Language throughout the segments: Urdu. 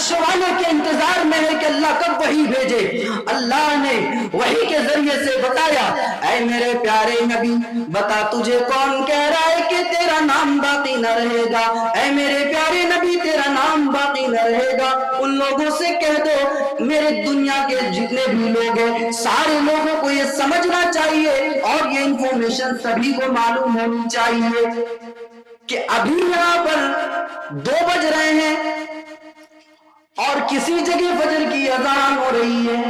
عرش والے کے انتظار میں ہے کہ اللہ کب وحی بھیجے۔ اللہ نے وحی کے ذریعے سے بتایا، اے میرے پیارے نبی بتا تجھے کون کہہ رہا ہے کہ تیرا نام باقی نہ رہے گا؟ اے میرے پیارے نبی تیرا نام باقی نہ رہے گا۔ ان لوگوں سے کہہ دو، میرے دنیا کے جتنے بھی لوگ ہیں سارے لوگوں کو یہ سمجھنا چاہیے اور یہ انفارمیشن سبھی کو معلوم ہونی چاہیے کہ ابھی یہاں پر 2 بج رہے ہیں اور کسی جگہ فجر کی اذان ہو رہی ہے،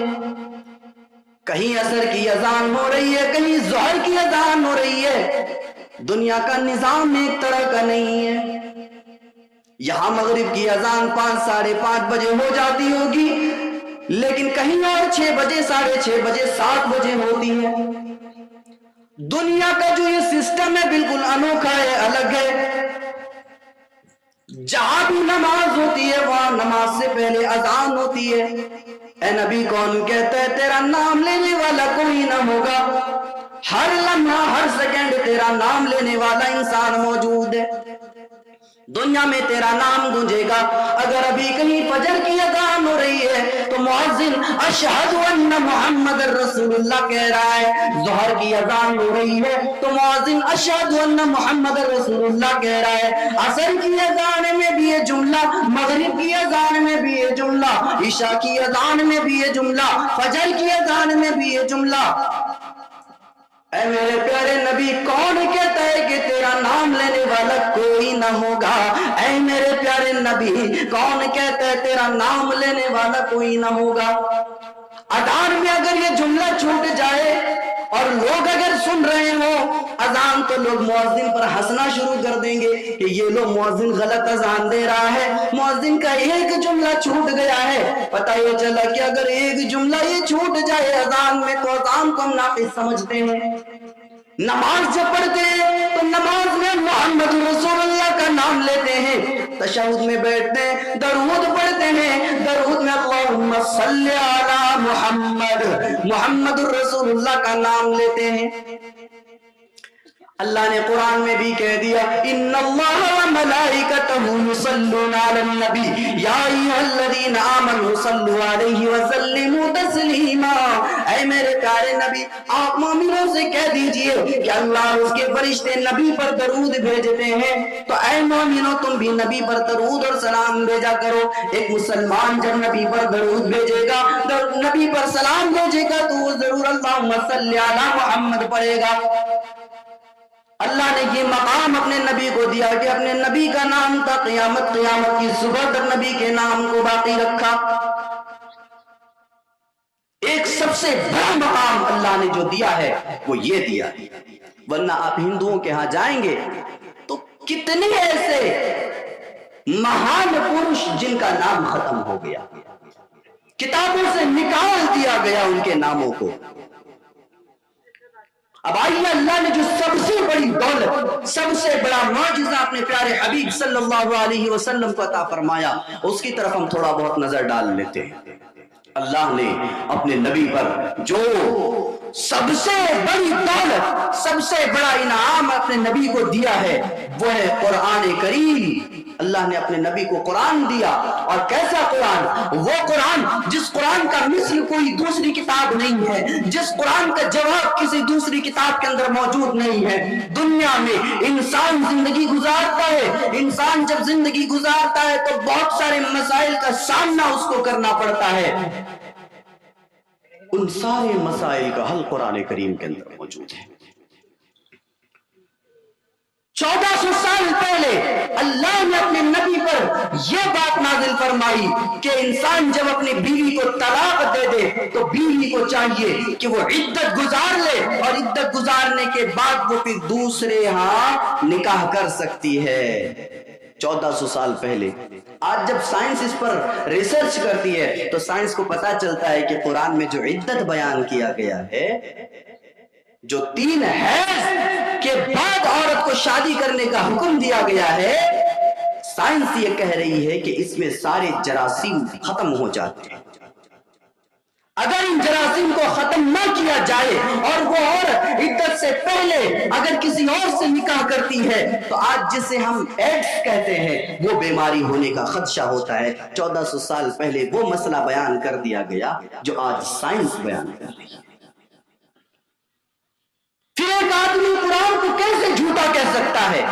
کہیں عصر کی اذان ہو رہی ہے، کہیں ظہر کی اذان ہو رہی ہے۔ دنیا کا نظام ایک طرح کا نہیں ہے۔ یہاں مغرب کی اذان 5 ساڑھے 5 بجے ہو جاتی ہوگی، لیکن کہیں اور 6 بجے 6:30 بجے 7 بجے ہوتی ہے۔ دنیا کا جو یہ سسٹم ہے بالکل انوکھا ہے، الگ ہے۔ جہاں بھی نماز ہوتی ہے وہاں نماز سے پہلے اذان ہوتی ہے۔ اے نبی کون کہتا ہے تیرا نام لینے والا کوئی نہ ہوگا؟ ہر لمحہ ہر سیکنڈ تیرا نام لینے والا انسان موجود ہے۔ دنیا میں تیرا نام گونجے گا۔ اگر ابھی کہیں فجر کی اذان ہو رہی ہے تو مؤذن اشہد ان محمد رسول اللہ کہہ رہا ہے۔ ظہر کی اذان ہو رہی ہے تو مؤذن اشہد ان محمد رسول اللہ کہہ رہا ہے۔ عصر کی اذان میں بھی یہ جملہ، مغرب کی اذان میں بھی یہ جملہ، عشاء کی اذان میں بھی یہ جملہ، فجر کی اذان میں بھی یہ جملہ۔ اے میرے پیارے نبی کون کہتا ہے کہ تیرا نام لینے والا کوئی نہ ہوگا؟ اے میرے پیارے نبی کون کہتا ہے تیرا نام لینے والا کوئی نہ ہوگا؟ اذان میں اگر یہ جملہ چھوٹ جائے اور لوگ اگر سن رہے ہوں اذان تو لوگ مؤذن پر ہنسنا شروع کر دیں گے کہ یہ لوگ مؤذن غلط اذان دے رہا ہے، مؤذن کا ایک جملہ چھوٹ گیا ہے۔ پتہ یہ چلا کہ اگر ایک جملہ یہ چھوٹ جائے اذان میں تو اذان کو ہم ناقص سمجھتے ہیں۔ نماز جب پڑھتے ہیں تو نماز میں محمد رسول اللہ کا نام لیتے ہیں، تشہد میں بیٹھتے ہیں درود پڑھتے ہیں، درود میں اللہم صلی علی محمد، محمد رسول اللہ کا نام لیتے ہیں۔ اللہ نے قرآن میں بھی کہہ دیا ان اللہ وملائکتہ یصلون علی النبی یا ایھا الذین آمنوا صلوا علیہ وسلموا تسلیما۔ اے میرے پیارے نبی آپ مومنوں سے کہہ دیجئے کہ اللہ اور اس کے فرشتے نبی پر درود بھیجتے ہیں، تو اے مومنوں تم بھی نبی پر درود اور سلام بھیجا کرو۔ ایک مسلمان جب نبی پر درود بھیجے گا، نبی پر سلام بھیجے گا تو وہ ضرور اللہم صلی علی محمد پڑھے گا۔ اللہ نے یہ مقام اپنے نبی کو دیا کہ اپنے نبی کا نام تھا، قیامت کی صبح تک نبی کے نام کو باقی رکھا۔ ایک سب سے بڑا مقام اللہ نے جو دیا ہے وہ یہ دیا، ورنہ آپ ہندوؤں کے ہاں جائیں گے تو کتنے ایسے مہان پروش جن کا نام ختم ہو گیا، کتابوں سے نکال دیا گیا ان کے ناموں کو۔ اب آئیے اللہ نے جو سب سے بڑی دولت، سب سے بڑا معجزہ اپنے پیارے حبیب صلی اللہ علیہ وسلم کو عطا فرمایا، اس کی طرف ہم تھوڑا بہت نظر ڈال لیتے ہیں۔ اللہ نے اپنے نبی پر جو سب سے بڑی دولت، سب سے بڑا انعام اپنے نبی کو دیا ہے وہ ہے قرآن کریم۔ اللہ نے اپنے نبی کو قرآن دیا، اور کیسا قرآن؟ وہ قرآن جس قرآن کا مثل کوئی دوسری کتاب نہیں ہے، جس قرآن کا جواب کسی دوسری کتاب کے اندر موجود نہیں ہے۔ دنیا میں انسان زندگی گزارتا ہے، انسان جب زندگی گزارتا ہے تو بہت سارے مسائل کا سامنا اس کو کرنا پڑتا ہے، ان سارے مسائل کا حل قرآن کریم کے اندر موجود ہے۔ 1400 سال پہلے اللہ نے اپنے نبی پر یہ بات نازل فرمائی کہ انسان جب اپنی بیوی کو طلاق دے دے تو بیوی کو چاہیے کہ وہ عدت گزار لے، اور عدت گزارنے کے بعد وہ پھر دوسرے ہاں نکاح کر سکتی ہے۔ 1400 سال پہلے۔ آج جب سائنس اس پر ریسرچ کرتی ہے تو سائنس کو پتا چلتا ہے کہ قرآن میں جو عدت بیان کیا گیا ہے، جو 3 حیض کے بعد عورت کو شادی کرنے کا حکم دیا گیا ہے، سائنس یہ کہہ رہی ہے کہ اس میں سارے جراثیم ختم ہو جاتے ہیں۔ اگر ان جراثیم کو ختم نہ کیا جائے اور وہ عورت عدت سے پہلے اگر کسی اور سے نکاح کرتی ہے تو آج جسے ہم ایڈس کہتے ہیں وہ بیماری ہونے کا خدشہ ہوتا ہے۔ 1400 سال پہلے وہ مسئلہ بیان کر دیا گیا جو آج سائنس بیان کر رہی ہے۔ پھر ایک آدمی قرآن کو کیسے جھوٹا کہہ سکتا ہے؟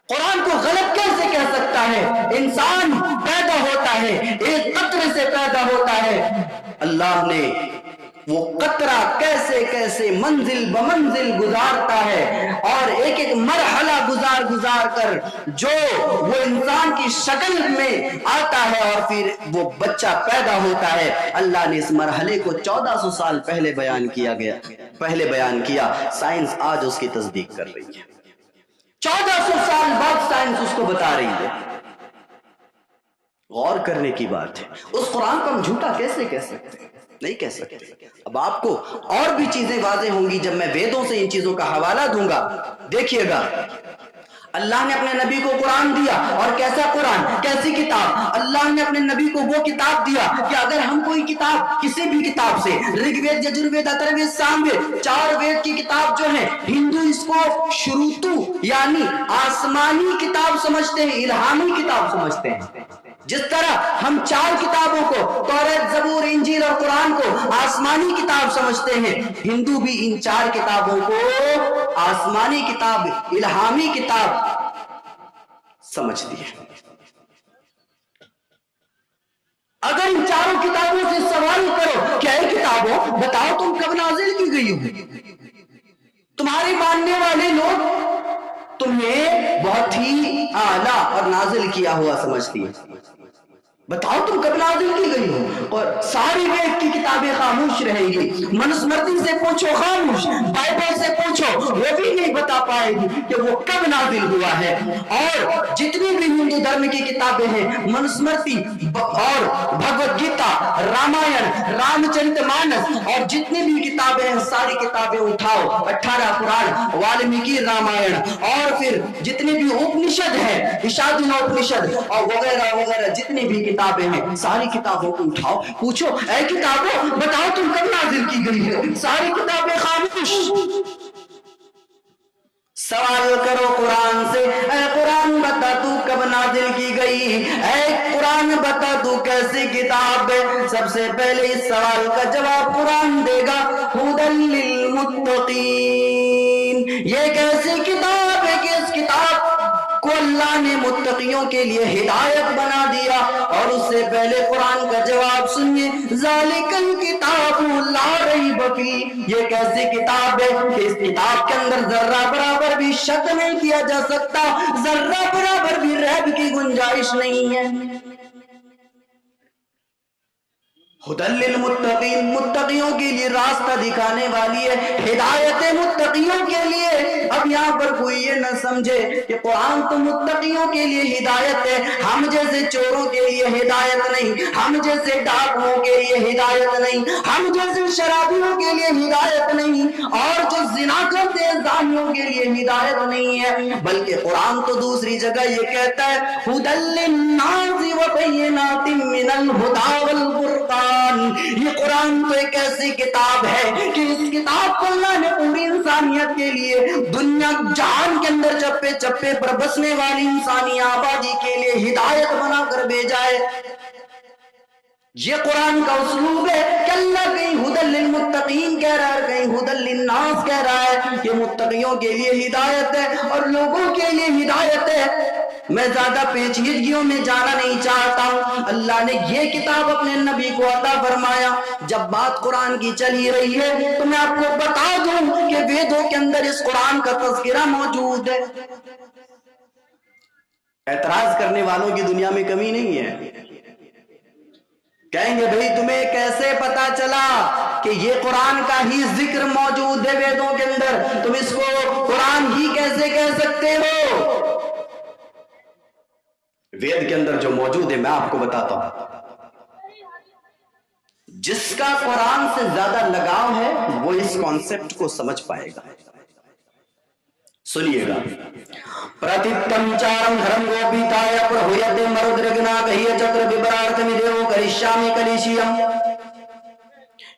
قرآن کو غلط کیسے کہہ سکتا ہے؟ انسان پیدا ہوتا ہے، ایک قطرے سے پیدا ہوتا ہے، اللہ نے وہ قطرہ کیسے کیسے منزل بمنزل گزارتا ہے اور ایک ایک مرحلہ گزار کر جو وہ انسان کی شکل میں آتا ہے اور پھر وہ بچہ پیدا ہوتا ہے۔ اللہ نے اس مرحلے کو 1400 سال پہلے بیان کیا، سائنس آج اس کی تصدیق کر رہی ہے۔ 1400 سال بعد سائنس اس کو بتا رہی ہے۔ غور کرنے کی بات ہے، اس قرآن کو ہم جھوٹا کیسے کہہ سکتے ہیں؟ نہیں کہہ سکتے۔ اب آپ کو اور بھی چیزیں واضح ہوں گی جب میں ویدوں سے ان چیزوں کا حوالہ دوں گا۔ دیکھیے گا، اللہ نے اپنے نبی کو قرآن دیا، اور کیسا قرآن، کیسی کتاب؟ اللہ نے اپنے نبی کو وہ کتاب دیا کہ اگر ہم کوئی کتاب کسی بھی کتاب سے، رگ وید، یجروید، اتھروید، ساموید، 4 وید کی کتاب جو ہے، ہندو اس کو شروتو یعنی آسمانی کتاب سمجھتے ہیں، الہامی کتاب سمجھتے ہیں۔ جس طرح ہم 4 کتابوں کو، توریت، زبور، انجیل اور قرآن کو آسمانی کتاب سمجھتے ہیں، ہندو بھی ان 4 کتابوں کو آسمانی کتاب، الہامی کتاب سمجھتی ہے۔ اگر ان 4 کتابوں سے سوال کرو کہ اے کتابوں بتاؤ تم کب نازل کی گئی ہو، تمہارے ماننے والے لوگ تمہیں بہت ہی اعلیٰ اور نازل کیا ہوا سمجھتی ہے۔ بتاؤ تم کب نازل کی گئی ہو، اور ساری وید کی کتابیں خاموش رہیں گی۔ منسمرتی سے پوچھو خاموش، بائبل سے پوچھو وہ بھی نہیں بتا پائے گی کہ وہ کب نازل ہوا ہے۔ اور جتنی بھی ہندو دھرم کی کتابیں ہیں، منسمرتی اور بھگوت گیتا، رامائن، رام چرت مانس اور جتنی بھی کتابیں ہیں ساری کتابیں اٹھاؤ، 18 قرآن، والمیکی رامائن، اور پھر جتنی بھی اپنشد ہیں، ایشادینوپنشد اور وغیرہ وغیرہ جتنی بھی کتابیں ہیں، ساری کتابوں کو اٹھاؤ، پوچھو اے کتابوں بتاؤ تم کب نازل کی گئی ہے، ساری کتابیں خاموش۔ سوال کرو قرآن سے، اے قرآن بتا تو کب نازل کی گئی، اے قرآن بتا تو کیسی کتاب ہے؟ سب سے پہلے اس سوال کا جواب قرآن دے گا، ھدی للمتقین۔ یہ کیسی کتاب ہے کہ اس کتاب کو اللہ نے متقیوں کے لیے ہدایت بنا دیا؟ اور اس سے پہلے قرآن کا جواب سنیے، ذالک الکتاب لا ریب فیہ۔ یہ کیسی کتاب ہے کہ اس کتاب کے اندر ذرہ برابر بھی شک نہیں کیا جا سکتا، ذرہ برابر بھی ریب کی گنجائش نہیں ہے۔ ھدی للمتقین، متقیوں کے لیے راستہ دکھانے والی ہے، ہدایت متقیوں کے لیے۔ اب یہاں پر کوئی یہ نہ سمجھے کہ قرآن تو متقیوں کے لیے ہدایت ہے، ہم جیسے چوروں کے لیے ہدایت نہیں، ہم جیسے ڈاکوؤں کے لیے ہدایت نہیں، ہم جیسے شرابیوں کے لیے ہدایت نہیں، اور جو زنا کرتے ہیں زانیوں کے لیے ہدایت نہیں ہے۔ بلکہ قرآن تو دوسری جگہ یہ کہتا ہے، ھدی للناس وبینات من الہدی والفرقان۔ یہ قرآن تو ایک ایسی کتاب ہے کہ اس کتاب کو اللہ نے پوری انسانیت کے لیے، دنیا جہان کے اندر چپے چپے پر بسنے والی انسانی آبادی کے لیے ہدایت بنا کر بھیجا ہے۔ یہ قرآن کا اسلوب ہے کہ اللہ کہیں ھدی للمتقین کہہ رہا ہے، کہیں ھدی للناس کہہ رہا ہے کہ متقیوں کے لیے ہدایت ہے اور لوگوں کے لیے ہدایت ہے۔ میں زیادہ پیچیدگیوں میں جانا نہیں چاہتا ہوں، اللہ نے یہ کتاب اپنے نبی کو عطا فرمایا۔ جب بات قرآن کی چل ہی رہی ہے تو میں آپ کو بتا دوں کہ ویدوں کے اندر اس قرآن کا تذکرہ موجود ہے۔ اعتراض کرنے والوں کی دنیا میں کمی نہیں ہے، کہیں گے بھئی تمہیں کیسے پتا چلا کہ یہ قرآن کا ہی ذکر موجود ہے ویدوں کے اندر، تم اس کو قرآن ہی کیسے کہہ سکتے ہو؟ وید کے اندر جو موجود ہے میں آپ کو بتاتا ہوں۔ جس کا قرآن سے زیادہ لگاؤ ہے وہ اس کانسیپٹ کو سمجھ پائے گا۔ سنیے گا، پرتتم چارم دھرم گوپیتایا پرہویتے مرودرگنا کہیے چکر ببرارتم دیو کرشامی کلیشیم۔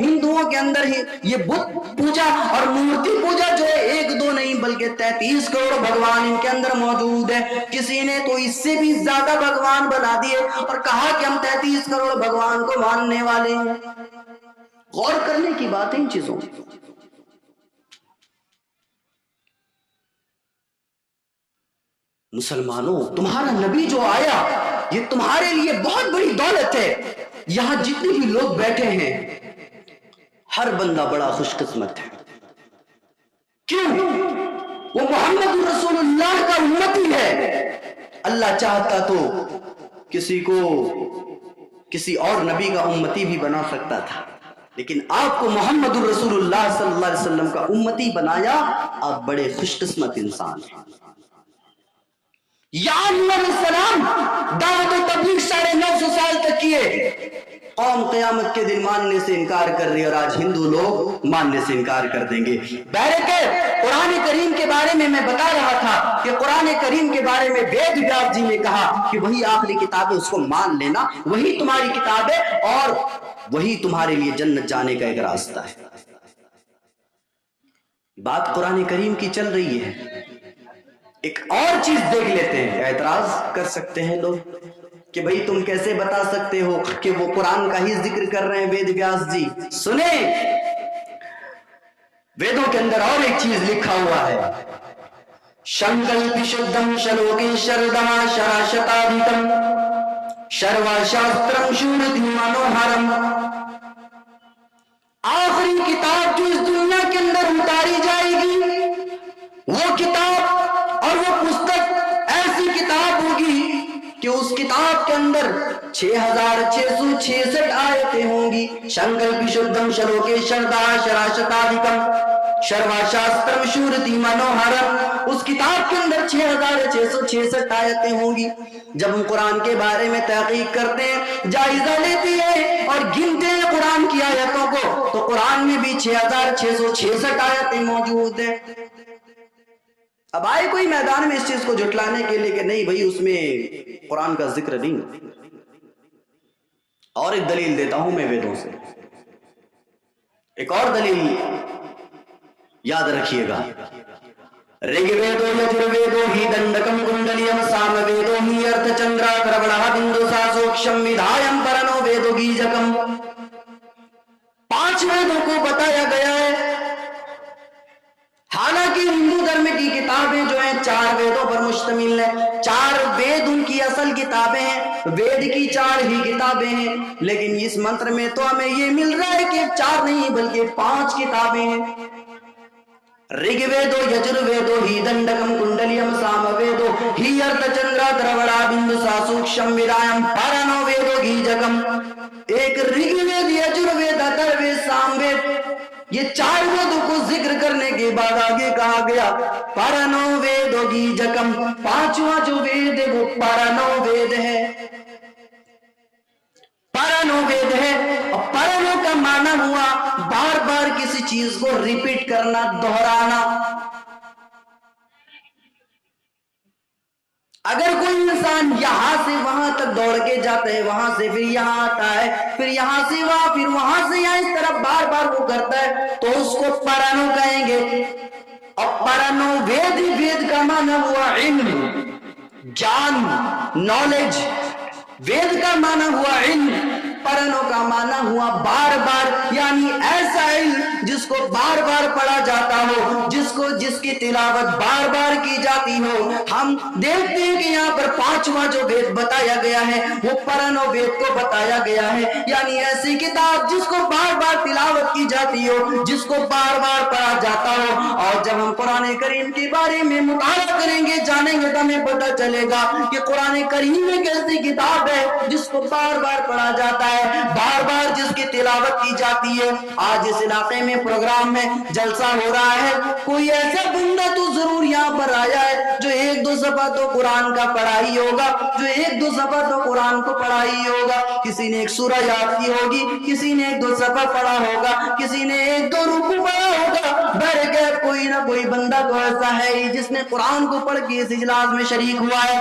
ہندوؤں کے اندر ہی یہ بت پوجا اور مورتی پوجا جو ہے 1 2 نہیں بلکہ 33 کروڑ بھگوان ان کے اندر موجود ہے. کسی نے تو اس سے بھی زیادہ بھگوان بنا دیے اور کہا کہ ہم 33 کروڑ بھگوان کو ماننے والے ہیں. غور کرنے کی بات ہے ان چیزوں. مسلمانوں تمہارا نبی جو آیا یہ تمہارے لیے بہت بڑی دولت ہے. یہاں جتنے بھی لوگ بیٹھے ہیں ہر بندہ بڑا خوش قسمت ہے. کیوں؟ وہ محمد رسول اللہ کا امتی ہے. اللہ چاہتا تو کسی کو کسی اور نبی کا امتی بھی بنا سکتا تھا، لیکن آپ کو محمد رسول اللہ صلی اللہ علیہ وسلم کا امتی بنایا. آپ بڑے خوش قسمت انسان ہیں. یا علیہ السلام دعوت و تبلیغ 950 سال تک کیے. قوم قیامت کے دن ماننے سے انکار کر رہی ہے اور آج ہندو لوگ ماننے سے انکار کر دیں گے. بہرکیف قرآن کریم کے بارے میں بتا رہا تھا کہ قرآن کریم کے بارے میں وید ویاس جی نے کہا کہ وہی آخری کتاب ہے، اس کو مان لینا، وہی تمہاری کتاب ہے اور وہی تمہارے لیے جنت جانے کا ایک راستہ ہے. بات قرآن کریم کی چل رہی ہے. ایک اور چیز دیکھ لیتے ہیں. اعتراض کر سکتے ہیں لوگ کہ بھئی تم کیسے بتا سکتے ہو کہ وہ قرآن کا ہی ذکر کر رہے ہیں وید ویاس جی. سنیں، ویدوں کے اندر اور ایک چیز لکھا ہوا ہے. شنکلپی شدھم شلوکی شردما شراشتادھکم شروا شاسترم شورتی منوہرم. آخری کتاب جو اس دنیا کے اندر اتاری جائے گی وہ کتاب اور وہ پستک ایسی کتاب ہوگی کہ اس کتاب کے اندر 6666 آیتیں ہوں گی. شنکلپی شدھم شلوکی شردہ شراشتادھکم شروا شاسترم شورتی منوہرم. اس کتاب کے اندر 6666 آیتیں ہوں گی. جب ہم قرآن کے بارے میں تحقیق کرتے ہیں، جائزہ لیتے ہیں اور گنتے ہیں قرآن کی آیتوں کو، تو قرآن میں بھی 6666 آیتیں موجود ہیں. اب آئے کوئی میدان میں اس چیز کو جھٹلانے کے لیے کہ نہیں بھئی اس میں قرآن کا ذکر نہیں. اور ایک دلیل دیتا ہوں میں ویدوں سے. ایک اور دلیل یاد رکھیے گا. رگ ویدو یجرویدو ہی دنڈکم کنڈلیم سام ویدو ہی ارتھ چندرا کربڑا بندو ساسوکشم ودھایم پرنو ویدو گیجکم. 5 ویدوں کو بتایا گیا ہے. حالانکہ ہندو دھرم کی کتابیں جو ہیں 4 ویدوں پر مشتمل ہیں. 4 وید ان کی اصل کتابیں ہیں، وید کی 4 ہی کتابیں ہیں. لیکن اس منتر میں تو ہمیں یہ مل رہا ہے کہ 4 نہیں بلکہ 5 کتابیں ہیں. رگ ویدو یجرویدو ہی دنڈکم کنڈلیم سام ویدو ہی ارتھ چندرا دروڑا بندو ساسوکشم ودھایم پرنو ویدو گیجکم. ایک رگ وید، یجروید، اتھروید، سام وید، یہ 4 ویدوں کو ذکر کرنے کے بعد آگے کہا گیا پرنو ویدو گیجکم. 5واں جو وید ہے وہ پرنو وید ہے. پرنو وید ہے. اور پرنو کا معنی ہوا بار بار کسی چیز کو ریپیٹ کرنا، دہرانا. اگر کوئی انسان یہاں سے وہاں تک دوڑ کے جاتا ہے، وہاں سے پھر یہاں آتا ہے، پھر یہاں سے وہاں، پھر وہاں سے یہاں، اس طرح بار بار وہ کرتا ہے تو اس کو پرانو کہیں گے. اور پرانو وید، وید کا معنی ہوا علم، جان، نالج. وید کا معنی ہوا علم، پرانو کا معنی ہوا بار بار، یعنی ایسا علم جس کو بار بار پڑھا جاتا ہو، جس کی تلاوت بار بار کی جاتی ہو. ہم دیکھتے ہیں کہ یہاں پر 5واں جو وید بتایا گیا ہے وہ پرانو وید کو بتایا گیا ہے. یعنی ایسی کتاب جس کو بار بار تلاوت کی جاتی ہو، جس کو بار بار پڑھا جاتا ہو. اور جب ہم قرآن کریم کے بارے میں مطالعہ کریں گے، جانیں گے تو ہمیں پتہ چلے گا کہ قرآن کریم ایک ایسی کتاب ہے جس کو بار بار پڑھا جاتا ہے، بار بار جس کی تلاوت کی جاتی ہے. آج اس علاقے میں پروگرام میں جلسہ ہو رہا ہے، کوئی ایسا بندہ تو ضرور یہاں پر آیا ہے جو 1-2 صفحہ تو قرآن کا پڑھا ہی ہوگا، جو 1-2 صفحہ تو قرآن کو پڑھا ہی ہوگا. کسی نے 1 سورہ یاد کی ہوگی، کسی نے 1-2 صفحہ پڑھا ہوگا، کسی نے 1-2 رکوع پڑھا ہوگا. بہرکیف کوئی نہ کوئی بندہ تو ایسا ہے ہی جس نے قرآن کو پڑھ کے اس اجلاس میں شریک ہوا ہے.